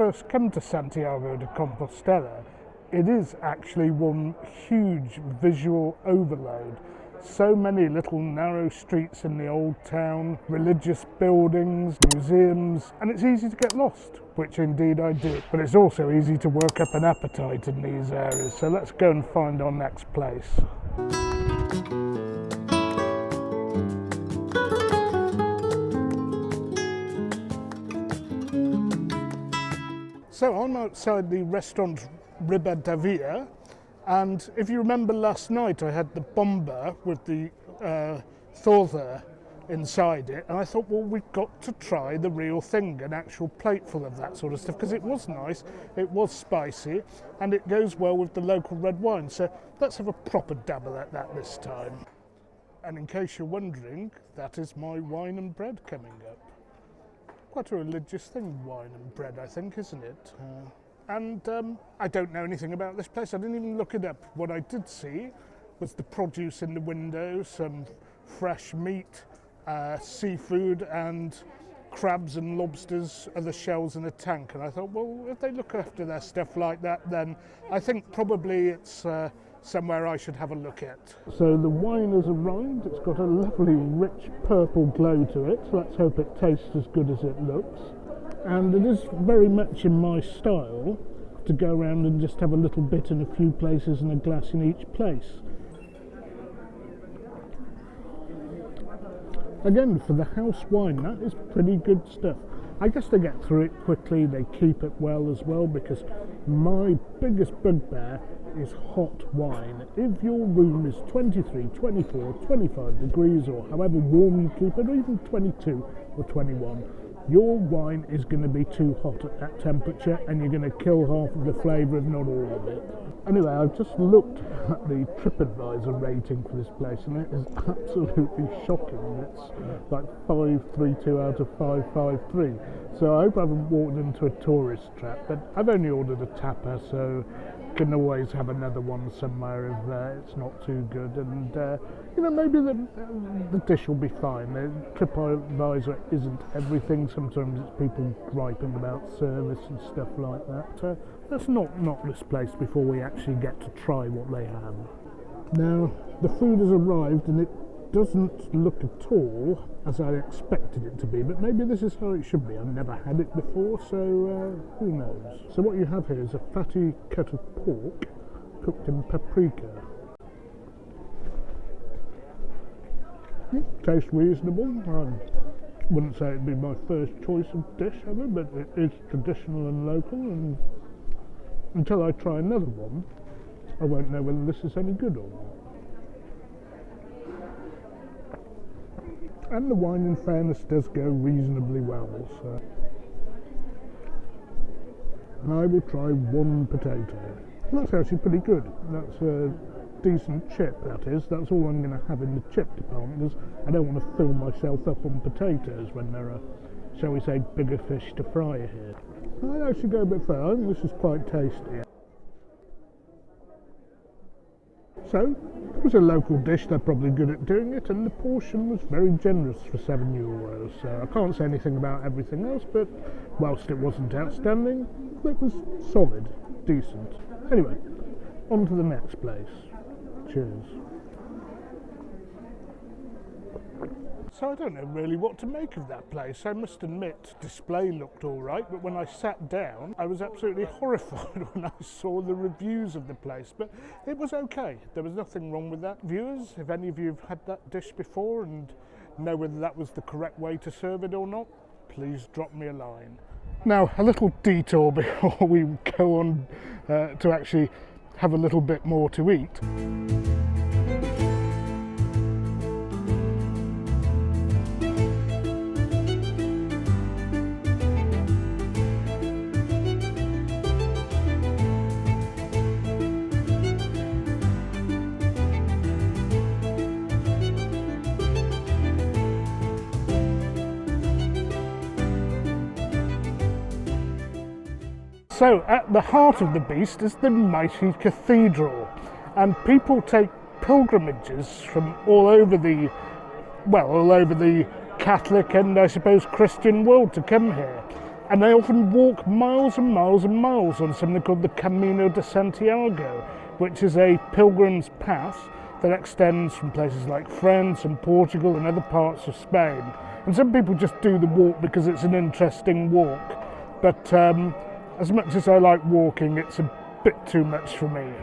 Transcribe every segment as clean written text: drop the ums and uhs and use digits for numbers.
first come to Santiago de Compostela, it is actually one huge visual overload. So many little narrow streets in the old town, religious buildings, museums, and it's easy to get lost, which indeed I did. But it's also easy to work up an appetite in these areas, so let's go and find our next place. So I'm outside the restaurant Ribadavia, and if you remember last night I had the bomba with the thorther inside it, and I thought, well, we've got to try the real thing, an actual plateful of that sort of stuff, because it was nice, it was spicy, and it goes well with the local red wine. So let's have a proper dabble at that this time. And in case you're wondering, that is my wine and bread coming up. Quite a religious thing, wine and bread, I think, isn't it? And I don't know anything about this place. I didn't even look it up. What I did see was the produce in the window, some fresh meat, seafood, and crabs and lobsters, other shells in a tank. And I thought, well, if they look after their stuff like that, then I think probably it's somewhere I should have a look at. So the wine has arrived. It's got a lovely rich purple glow to it. Let's hope it tastes as good as it looks. And it is very much in my style to go around and just have a little bit in a few places and a glass in each place. Again, for the house wine, that is pretty good stuff. I guess they get through it quickly, they keep it well as well, because my biggest bugbear is hot wine. If your room is 23, 24, 25 degrees, or however warm you keep it, or even 22 or 21, your wine is going to be too hot at that temperature, and you're going to kill half of the flavour, if not all of it. Anyway, I've just looked at the TripAdvisor rating for this place, and it is absolutely shocking. It's like 532 out of 553. So I hope I haven't walked into a tourist trap, but I've only ordered a tapa, so can always have another one somewhere if it's not too good, and you know, maybe the dish will be fine. The TripAdvisor isn't everything. Sometimes it's people griping about service and stuff like that. Let's not knock this place before we actually get to try what they have. Now, the food has arrived and it doesn't look at all as I expected it to be, but maybe this is how it should be. I've never had it before, so who knows. So what you have here is a fatty cut of pork cooked in paprika. Tastes reasonable. I wouldn't say it'd be my first choice of dish ever, but it is traditional and local, and until I try another one, I won't know whether this is any good or not. And the wine, in fairness, does go reasonably well, so I will try one potato. That's actually pretty good. That's a decent chip, that is. That's all I'm going to have in the chip department, because I don't want to fill myself up on potatoes when there are, shall we say, bigger fish to fry here. I'd actually go a bit further. I think this is quite tasty. So, it was a local dish, they're probably good at doing it, and the portion was very generous for €7. So I can't say anything about everything else, but whilst it wasn't outstanding, it was solid, decent. Anyway, on to the next place. Cheers. So I don't know really what to make of that place. I must admit, display looked all right, but when I sat down, I was absolutely horrified when I saw the reviews of the place. But it was okay. There was nothing wrong with that. Viewers, if any of you have had that dish before and know whether that was the correct way to serve it or not, please drop me a line. Now, a little detour before we go on to actually have a little bit more to eat. So at the heart of the beast is the mighty cathedral, and people take pilgrimages from all over the Catholic and I suppose Christian world to come here. And they often walk miles and miles and miles on something called the Camino de Santiago, which is a pilgrim's path that extends from places like France and Portugal and other parts of Spain. And some people just do the walk because it's an interesting walk. But as much as I like walking, it's a bit too much for me.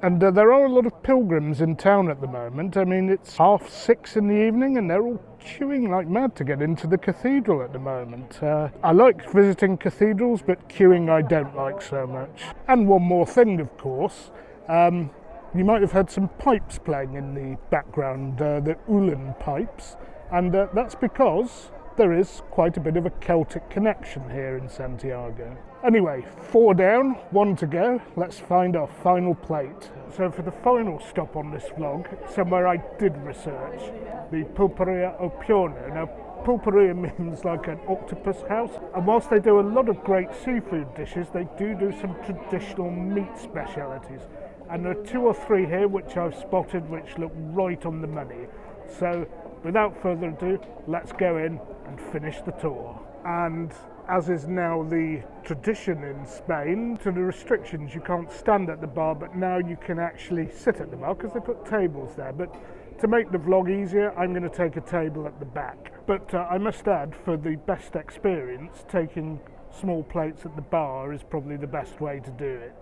And there are a lot of pilgrims in town at the moment. I mean, it's 6:30 in the evening and they're all queuing like mad to get into the cathedral at the moment. I like visiting cathedrals, but queuing I don't like so much. And one more thing, of course. You might have heard some pipes playing in the background, the Ulen pipes. And that's because there is quite a bit of a Celtic connection here in Santiago. Anyway, 4 down, 1 to go. Let's find our final plate. So for the final stop on this vlog, somewhere I did research, the Pulperia Opiono. Now, pulperia means like an octopus house, and whilst they do a lot of great seafood dishes, they do some traditional meat specialities. And there are 2 or 3 here which I've spotted which look right on the money. So without further ado, let's go in and finish the tour. And as is now the tradition in Spain, to the restrictions, you can't stand at the bar, but now you can actually sit at the bar because they put tables there. But to make the vlog easier, I'm going to take a table at the back. But I must add, for the best experience, taking small plates at the bar is probably the best way to do it.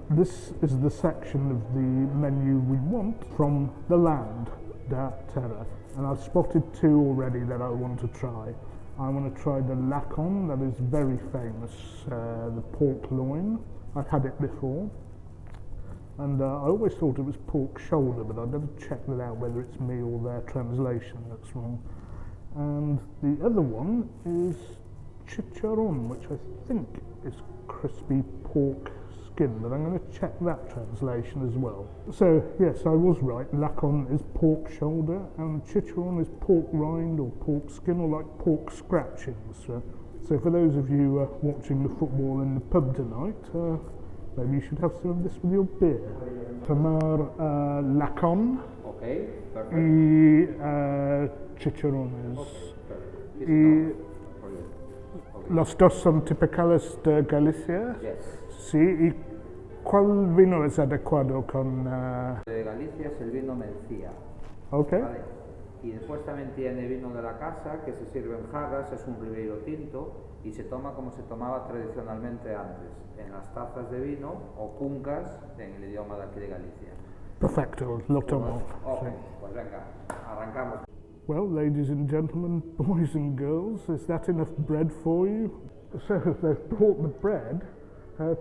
This is the section of the menu we want from the land, da terra. And I've spotted 2 already that I want to try. I want to try the lacon, that is very famous, the pork loin. I've had it before. And I always thought it was pork shoulder, but I've never checked it out whether it's me or their translation that's wrong. And the other one is chicharron, which I think is crispy pork skin, but I'm going to check that translation as well. So yes, I was right. Lacon is pork shoulder and chicharron is pork rind or pork skin, or like pork scratchings. So for those of you watching the football in the pub tonight, maybe you should have some of this with your beer. Tomar lacon. Okay, perfect. Y chicharrones. Y los dos son típicos de Galicia. Yes. Sí, ¿y cuál vino es adecuado con...? De Galicia es el vino Mencía. Ok. ¿Vale? Y después también tiene vino de la casa, que se sirve en jarras, es un ribeiro tinto, y se toma como se tomaba tradicionalmente antes, en las tazas de vino o cuncas en el idioma de aquí de Galicia. Perfecto, lo tomo. Ok, pues venga, arrancamos. Well, ladies and gentlemen, boys and girls, is that enough bread for you? So, they've brought the bread.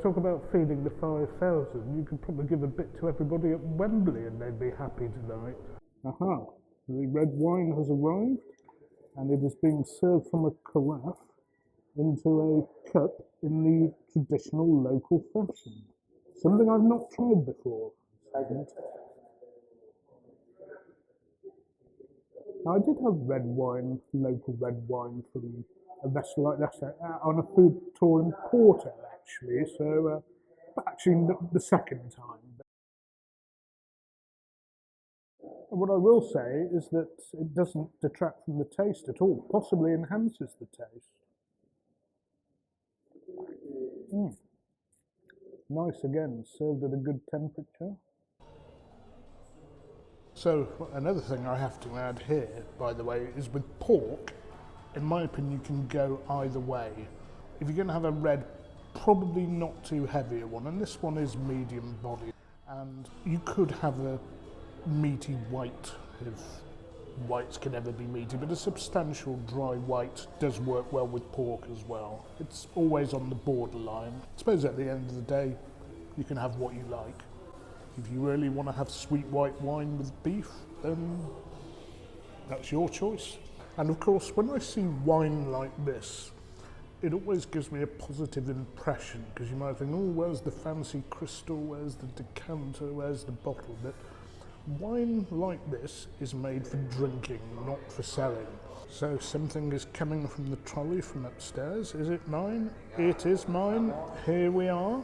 Talk about feeding the 5,000. You could probably give a bit to everybody at Wembley and they'd be happy tonight. Aha, the red wine has arrived and it is being served from a carafe into a cup in the traditional local fashion. Something I've not tried before. I did have red wine, local red wine from a vessel like that on a food tour in Porto, actually. So, actually, the second time. And what I will say is that it doesn't detract from the taste at all. Possibly enhances the taste. Nice again, served at a good temperature. So, another thing I have to add here, by the way, is with pork, in my opinion, you can go either way. If you're going to have a red, probably not too heavy a one, and this one is medium body, and you could have a meaty white, if whites can ever be meaty, but a substantial dry white does work well with pork as well. It's always on the borderline. I suppose at the end of the day, you can have what you like. If you really want to have sweet white wine with beef, then that's your choice. And of course, when I see wine like this, it always gives me a positive impression, because you might think, oh, where's the fancy crystal, where's the decanter, where's the bottle? But wine like this is made for drinking, not for selling. So something is coming from the trolley from upstairs. Is it mine? It is mine. Here we are.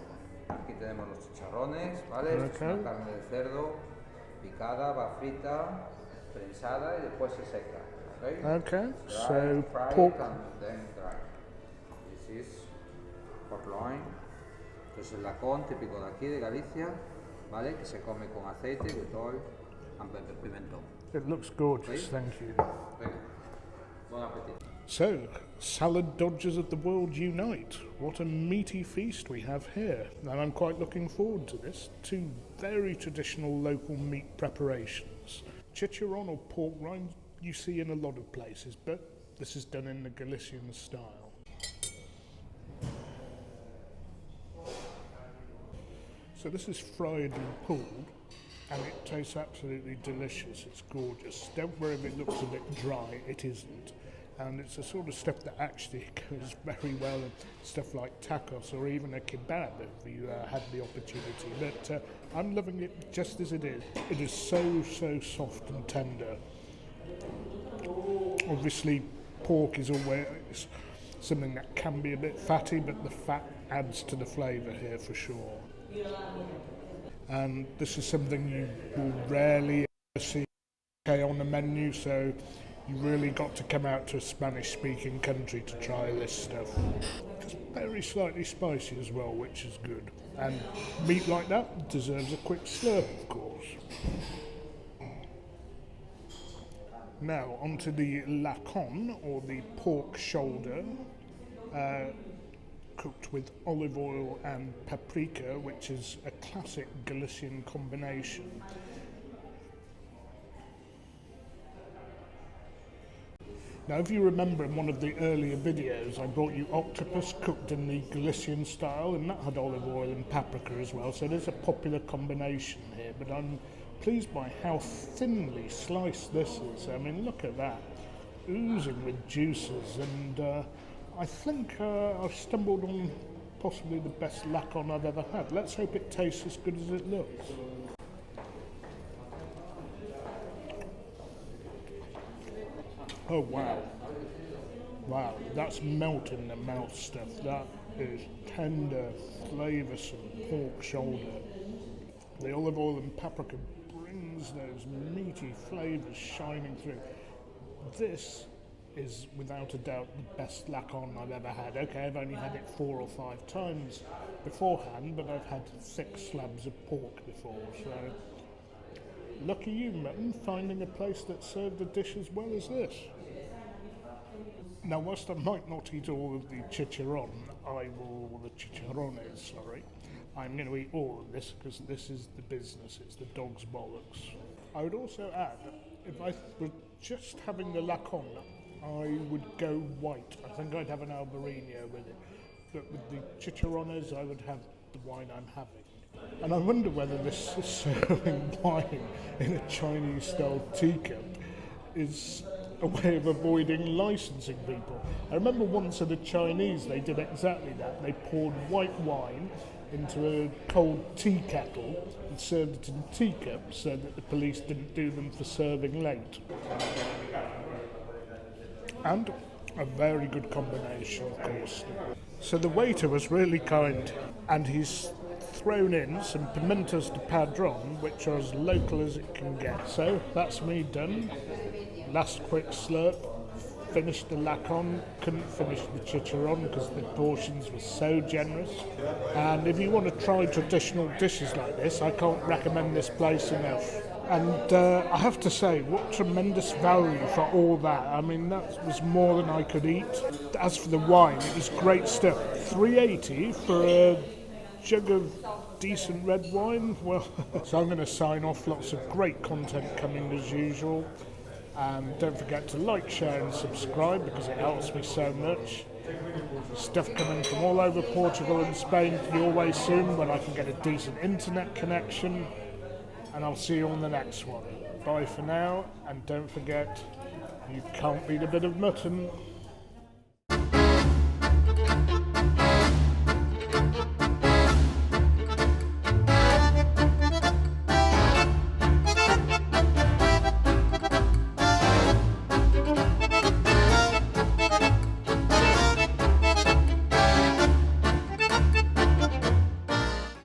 Aquí tenemos los chicharrones, ¿vale? Esto es una carne de cerdo picada, va frita, prensada y después se seca. Okay, okay. Dry, So fried, pork. and then dry. This is pork loin. Entonces el lacón típico de aquí de Galicia, ¿vale? Que se come con aceite, with oil and pepper, pimentón. It looks gorgeous, thank you. Venga, bon appetit. So, salad dodgers of the world unite. What a meaty feast we have here. And I'm quite looking forward to this. Two very traditional local meat preparations. Chicharron or pork rind you see in a lot of places, but this is done in the Galician style. So this is fried and pulled, and it tastes absolutely delicious. It's gorgeous. Don't worry if it looks a bit dry, it isn't. And it's a sort of stuff that actually goes very well in stuff like tacos or even a kebab if you had the opportunity. But I'm loving it just as it is. It is so soft and tender. Obviously, pork is always something that can be a bit fatty, but the fat adds to the flavour here for sure. And this is something you will rarely see on the menu, so you really got to come out to a Spanish-speaking country to try this stuff. It's very slightly spicy as well, which is good. And meat like that deserves a quick slurp, of course. Now, onto the lacon, or the pork shoulder, cooked with olive oil and paprika, which is a classic Galician combination. Now, if you remember in one of the earlier videos, I brought you octopus cooked in the Galician style, and that had olive oil and paprika as well, so there's a popular combination here, but I'm pleased by how thinly sliced this is. I mean, look at that, oozing with juices, and I think I've stumbled on possibly the best lacon I've ever had. Let's hope it tastes as good as it looks. Oh wow, wow, that's melt in the mouth stuff. That is tender, flavoursome pork shoulder. The olive oil and paprika brings those meaty flavours shining through. This is without a doubt the best lacon I've ever had. Okay, I've only had it 4 or 5 times beforehand, but I've had 6 slabs of pork before, so lucky you, mutton, finding a place that served a dish as well as this. Now, whilst I might not eat all of the chicharrones, I'm going to eat all of this because this is the business, it's the dog's bollocks. I would also add, if I were just having the lacon, I would go white. I think I'd have an Albarino with it. But with the chicharrones, I would have the wine I'm having. And I wonder whether this serving wine in a Chinese-style teacup is a way of avoiding licensing people. I remember once at a Chinese they did exactly that. They poured white wine into a cold tea kettle and served it in teacups so that the police didn't do them for serving late. And a very good combination, of course. So the waiter was really kind, and he's thrown in some pimentos de padron, which are as local as it can get. So that's me done. Last quick slurp, finished the lacon, couldn't finish the chicharron because the portions were so generous. And if you want to try traditional dishes like this, I can't recommend this place enough. And I have to say, what tremendous value for all that. I mean, that was more than I could eat. As for the wine, it was great stuff. $3.80 for a jug of decent red wine. Well, so I'm going to sign off. Lots of great content coming as usual. And don't forget to like, share and subscribe because it helps me so much. Stuff coming from all over Portugal and Spain your way soon when I can get a decent internet connection. And I'll see you on the next one. Bye for now, and don't forget, you can't beat a bit of mutton.